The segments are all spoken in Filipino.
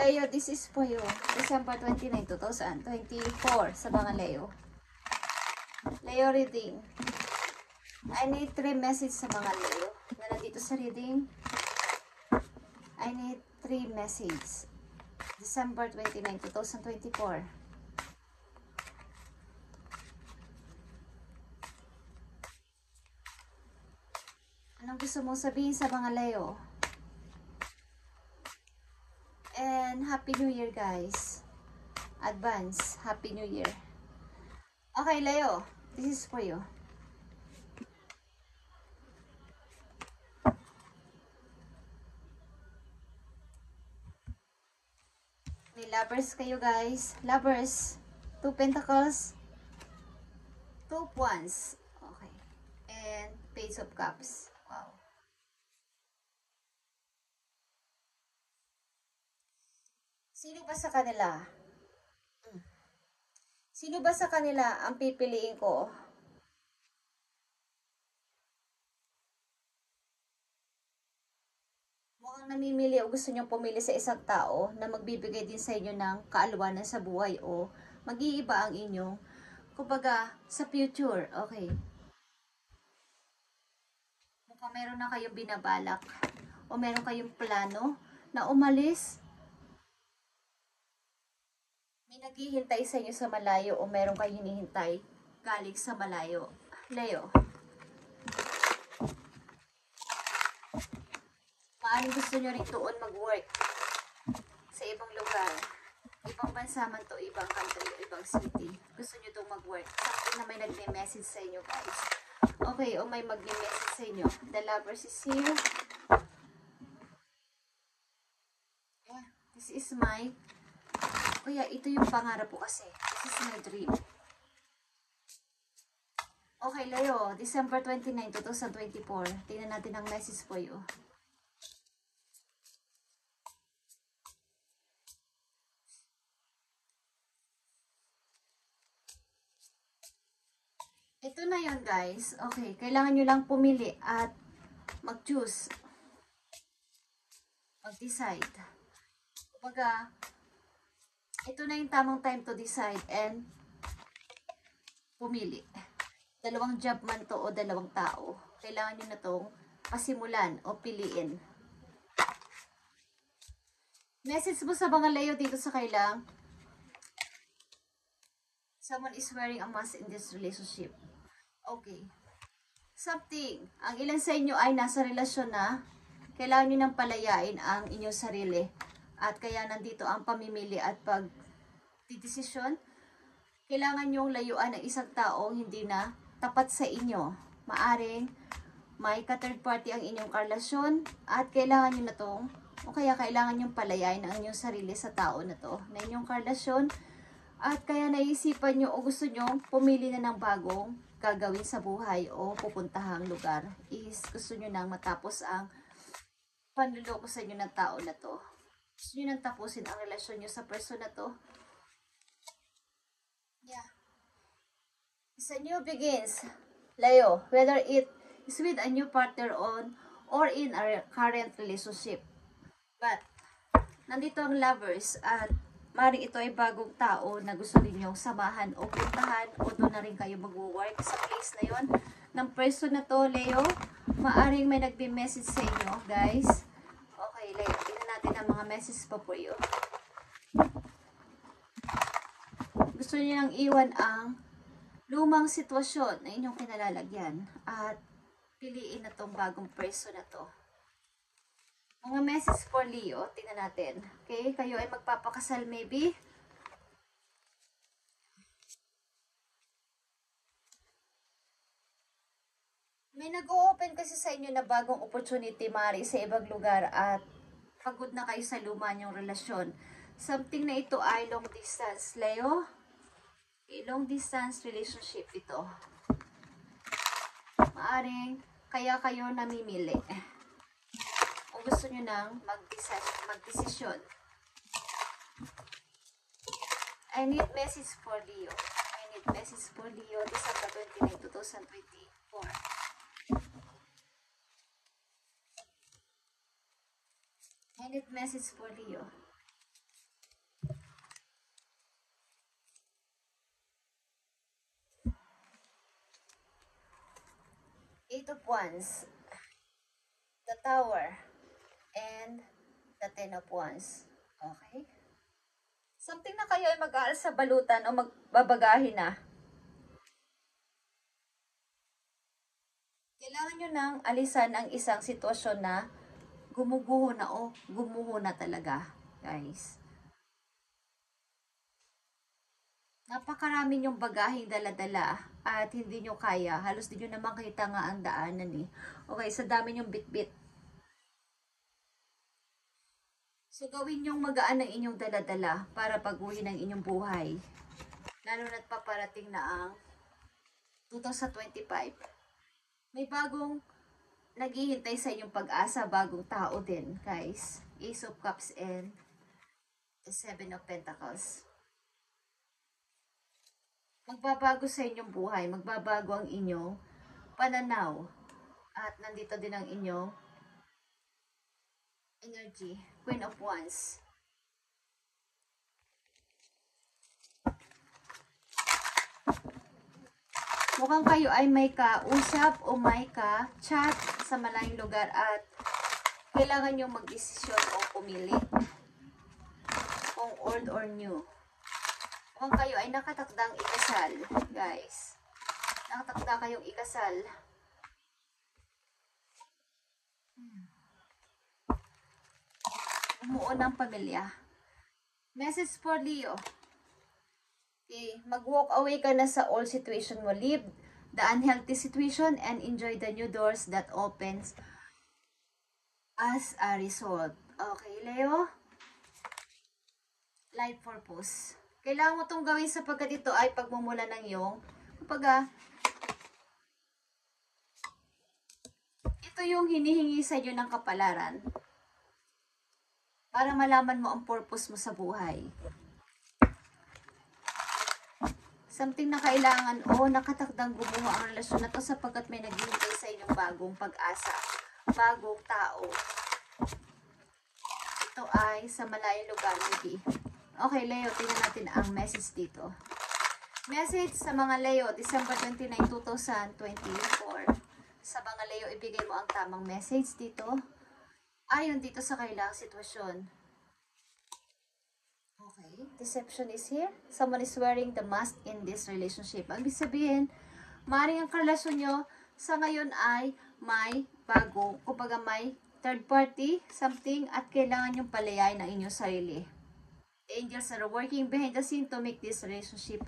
Leo, this is for you. December 29, 2024 sa mga Leo. Leo reading. I need 3 message sa mga Leo na nandito sa reading. I need 3 message. December 29, 2024. Anong gusto mong sabihin sa mga Leo? And Happy New Year, guys. Advance. Happy New Year. Okay, Leo. This is for you. May lovers kayo, guys. Lovers. 2 pentacles. 2 wands. Okay. And Page of Cups. Wow. Sino ba sa kanila? Sino ba sa kanila ang pipiliin ko? Mukhang namimili o gusto niyong pumili sa isang tao na magbibigay din sa inyo ng kaalwanan sa buhay o mag-iiba ang inyong, kumbaga, sa future. Okay. Mukhang meron na kayong binabalak o meron kayong plano na umalis. May naghihintay sa inyo sa malayo o meron kayong hinihintay galing sa malayo. Leo. Maaaring gusto nyo rin doon mag-work sa ibang lugar. Ibang bansa man to, ibang country, ibang city. Gusto nyo itong mag-work. Sakto na may nagme-message sa inyo, guys. Okay, o may magme-message sa inyo. The Lovers is here. Yeah, this is my... Kaya ito yung pangarap ko kasi. This is my dream. Okay, Leo. December 29, 2024. Tingnan natin ang message for you. Ito na yun, guys. Okay, kailangan nyo lang pumili at mag-choose. Mag-decide. Kumbaga, ito na yung tamang time to decide and pumili. Dalawang job man to o dalawang tao. Kailangan nyo na itong pasimulan o piliin. Message mo sa mga Leo dito sa kailang. Someone is wearing a mask in this relationship. Okay. Something. Ang ilan sa inyo ay nasa relasyon na kailangan nyo nang palayain ang inyong sarili. At kaya nandito ang pamimili at pagdidesisyon. Kailangan nyong layuan ng isang taong hindi na tapat sa inyo. Maaring may ka-third party ang inyong karelasyon at kailangan nyo na itong, o kaya kailangan nyong palayain ang inyong sarili sa tao na to, na inyong karelasyon. At kaya naisipan nyo o gusto nyo pumili na ng bagong gagawin sa buhay o pupuntahang lugar. Is gusto nyo nang matapos ang panluloko sa inyo ng tao na to. Gusto nyo nang tapusin ang relasyon nyo sa person na to. Yeah. It's a new begins, Leo. Whether it is with a new partner on or in a current relationship. But, nandito ang lovers at maaaring ito ay bagong tao na gusto ninyong samahan o puntahan o doon na rin kayo mag-work sa place na yon ng person na to, Leo. Maaaring may nagbe-message sa inyo, guys. Okay, Leo. Tingnan natin ang mga message pa po yun. Gusto niyo nang iwan ang lumang sitwasyon na inyong kinalalagyan at piliin na tong bagong person na to. Mga message for Leo, tingnan natin. Okay, kayo ay magpapakasal maybe. May nag-o-open kasi sa inyo na bagong opportunity, mari, sa ibang lugar at pagod na kayo sa luma niyong relasyon. Something na ito ay long distance, Leo. Long distance relationship ito. Maaring kaya kayo namimili. O gusto nyo nang mag-desisyon. I need message for Leo. I need message for Leo, December 29, 2024. I need message for Leo. of Wands, the Tower, and the Ten of Wands. Okay? Something na kayo ay mag-aaral sa balutan o magbabagahin na. Kailangan nyo nang alisan ang isang sitwasyon na gumuguho na o gumuho na talaga, guys. Napakarami nyong bagahing dala-dala at hindi nyo kaya. Halos di nyo na makita nga ang daanan eh. Okay, sa dami nyong bit-bit. So, gawin nyong magaan ang inyong dala-dala para paguhin ang inyong buhay. Lalo na't paparating na ang 2025. May bagong naghihintay sa inyong pag-asa, bagong tao din, guys. Ace of Cups and the Seven of Pentacles. Magbabago sa inyong buhay, magbabago ang inyong pananaw. At nandito din ang inyong energy, Queen of Wands. Mukhang kayo ay may kausap o may ka-chat sa malayong lugar at kailangan nyo mag-desisyon o pumili kung old or new. Mukhang kayo ay nakatakdang ikasal, guys. Nakatakda kayong ikasal. Bumuo ng pamilya. Message for Leo. Okay, mag-walk away ka na sa old situation mo. Leave the unhealthy situation and enjoy the new doors that opens as a result. Okay, Leo? Life purpose. Kailangan mo itong gawin sapagkat ito ay pagmumula ng iyong ito yung hinihingi sa iyo ng kapalaran para malaman mo ang purpose mo sa buhay. Something na kailangan o nakatakdang gumuho ang relasyon na to sapagkat may naghihintay sa inyong bagong pag-asa, bagong tao. Ito ay sa malayong lugar, maybe. Okay, Leo, tingnan natin ang message dito. Message sa mga Leo, December 29, 2024. Sa mga Leo, ibigay mo ang tamang message dito. Ayon dito sa kailangang sitwasyon. Okay, deception is here. Someone is wearing the mask in this relationship. Ang ibig sabihin, maaaring ang karelasyon nyo sa ngayon ay may bago, kumbaga may third party, something, at kailangan yung palayain ng inyong sarili. Angels are working behind the scene to make this relationship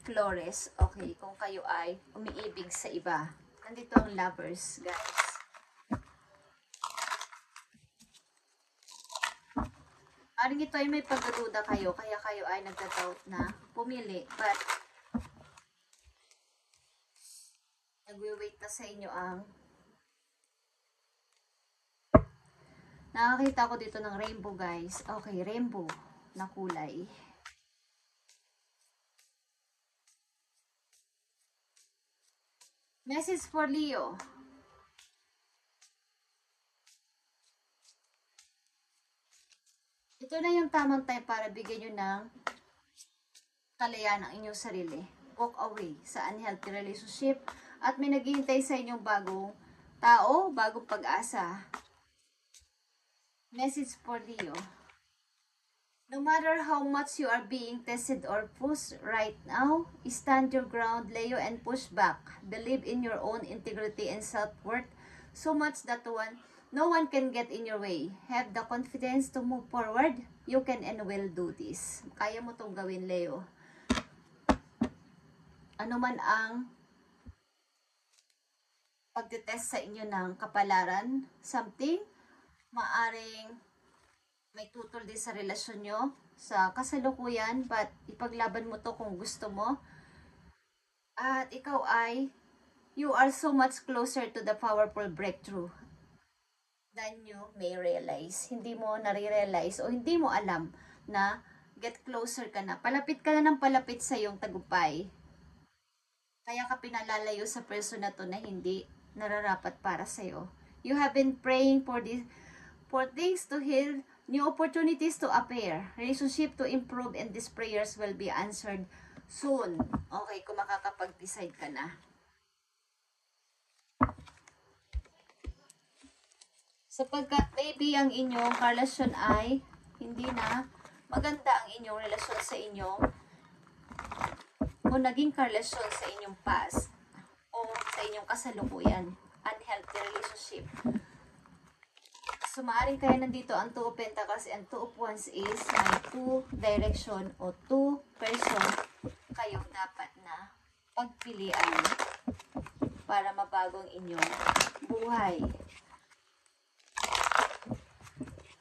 flourish. Okay, kung kayo ay umiibig sa iba. Nandito ang lovers, guys. Aring ito ay may pagdududa kayo, kaya kayo ay nagda-doubt na pumili. But, nagwi-wait na sa inyo ang nakakita ko dito ng rainbow, guys. Okay, rainbow na kulay. Message for Leo. Ito na yung tamang time para bigyan nyo ng kalayaan ng inyong sarili. Walk away sa unhealthy relationship at may naghihintay sa inyong bagong tao, bagong pag-asa. Message for Leo. No matter how much you are being tested or pushed right now, stand your ground, Leo, and push back. Believe in your own integrity and self-worth so much that no one can get in your way. Have the confidence to move forward. You can and will do this. Kaya mo itong gawin, Leo. Ano man ang pagtitest sa inyo ng kapalaran, something, maaring may tutol din sa relasyon nyo, sa kasalukuyan, but ipaglaban mo to kung gusto mo. At ikaw ay, you are so much closer to the powerful breakthrough than you may realize. Hindi mo nare-realize o hindi mo alam na get closer ka na. Palapit ka na ng palapit sa iyong tagumpay. Kaya ka pinalalayo sa person na to na hindi nararapat para sa iyo. You have been praying for things to heal, new opportunities to appear, relationship to improve, and these prayers will be answered soon. Okay, kung makakapag-decide ka na. Sapagkat maybe ang inyong karelasyon ay hindi na maganda ang inyong relasyon sa inyong o naging karelasyon sa inyong past o sa inyong kasalukuyan. Unhealthy relationship. So, maaaring kaya nandito ang 2 of Pentacles and 2 of Wands is may 2 direction o 2 person kayo dapat na pagpilian para mabago ang inyong buhay.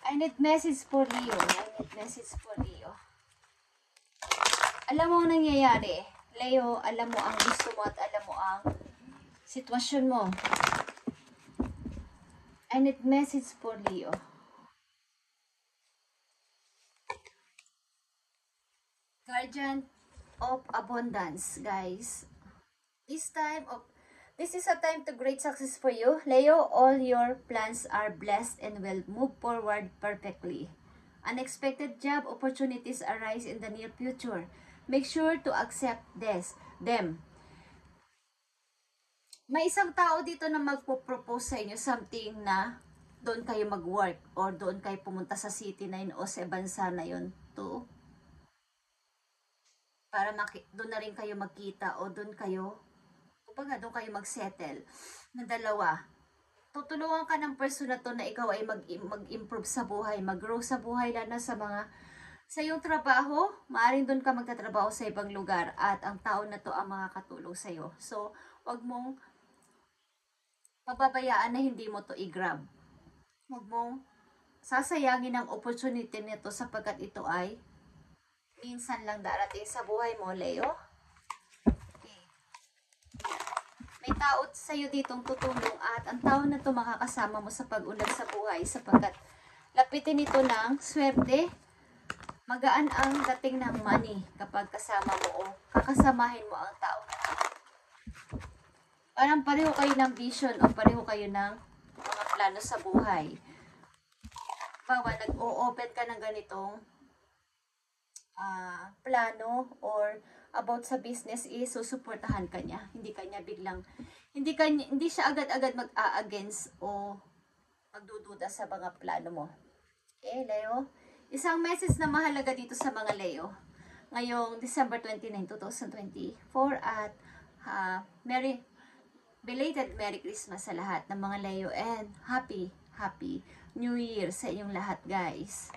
I need message for Leo. I need message for Leo. Alam mo ang nangyayari. Leo, alam mo ang gusto mo at alam mo ang sitwasyon mo. I need message for Leo. Guardian of Abundance, guys. This is a time to great success for you. Leo, all your plans are blessed and will move forward perfectly. Unexpected job opportunities arise in the near future. Make sure to accept them. May isang tao dito na magpo-propose sa inyo something na doon kayo mag-work or doon kayo pumunta sa city na yun o sa bansa na yun to para doon na rin kayo magkita o doon kayo doon kayo mag-settle na dalawa. Tutulungan ka ng person na to na ikaw ay mag-improve sa buhay, mag-grow sa buhay, lalo na sa iyong trabaho. Maaaring doon ka magtatrabaho sa ibang lugar at ang tao na to ang makakatulong sa iyo. So, wag mong pababayaan na hindi mo to i-grab. Wag mong sasayangin ang opportunity nito sapagkat ito ay minsan lang darating sa buhay mo, Leo. May tao sa iyo ditong tutulong at ang tao na to makakasama mo sa pag-unlad sa buhay sapagkat lapitin ito ng swerte. Magaan ang dating ng money kapag kasama mo o kakasamahin mo ang tao na to. Parang pareho kayo ng vision o pareho kayo ng mga plano sa buhay. Bawa, nag-o-open ka ng ganitong plano or about sa business is susuportahan ka niya. Hindi siya agad-agad mag-a-against o magdududa sa mga plano mo. Okay, Leo? Isang message na mahalaga dito sa mga Leo ngayong December 29, 2024 at belated Merry Christmas sa lahat ng mga Leo and Happy New Year sa inyong lahat, guys.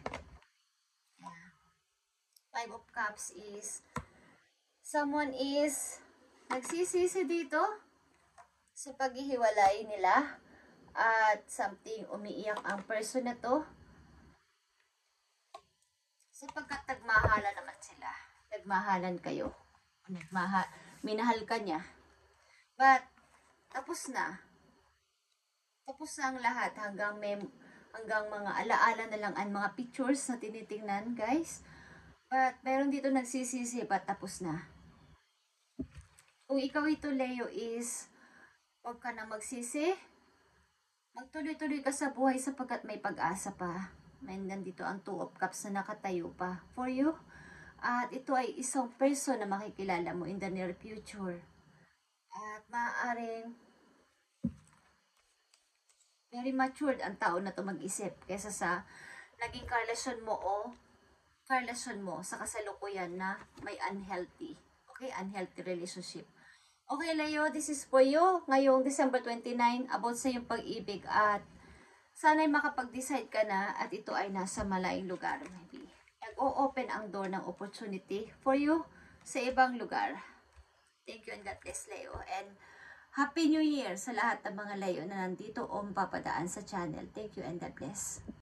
5 of Cups is someone is nagsisisi dito sa paghihiwalay nila at something umiiyak ang person na to sapagkat nagmahalan naman sila. Nagmahalan kayo. Minahal ka niya. But tapos na ang lahat hanggang mga alaala na lang ang mga pictures na tinitingnan, guys. But meron dito nagsisisi but tapos na. Kung ikaw ito, Leo, is huwag ka na magsisi. Magtuloy-tuloy ka sa buhay sapagkat may pag-asa pa. May nandito ang 2 of Cups na nakatayo pa for you. At ito ay isang person na makikilala mo in the near future. At maaaring very matured ang tao na to mag-isip kaysa sa naging karelasyon mo o karelasyon mo sa kasalukuyan na may unhealthy. Okay? Unhealthy relationship. Okay, Leo, this is for you. Ngayong December 29, about sa iyong pag-ibig at sana'y makapag-decide ka na at ito ay nasa malayong lugar. Maybe nag-o-open ang door ng opportunity for you sa ibang lugar. Thank you and God bless, Leo. And Happy New Year sa lahat ng mga Leo na nandito o mapapadaan sa channel. Thank you and God bless.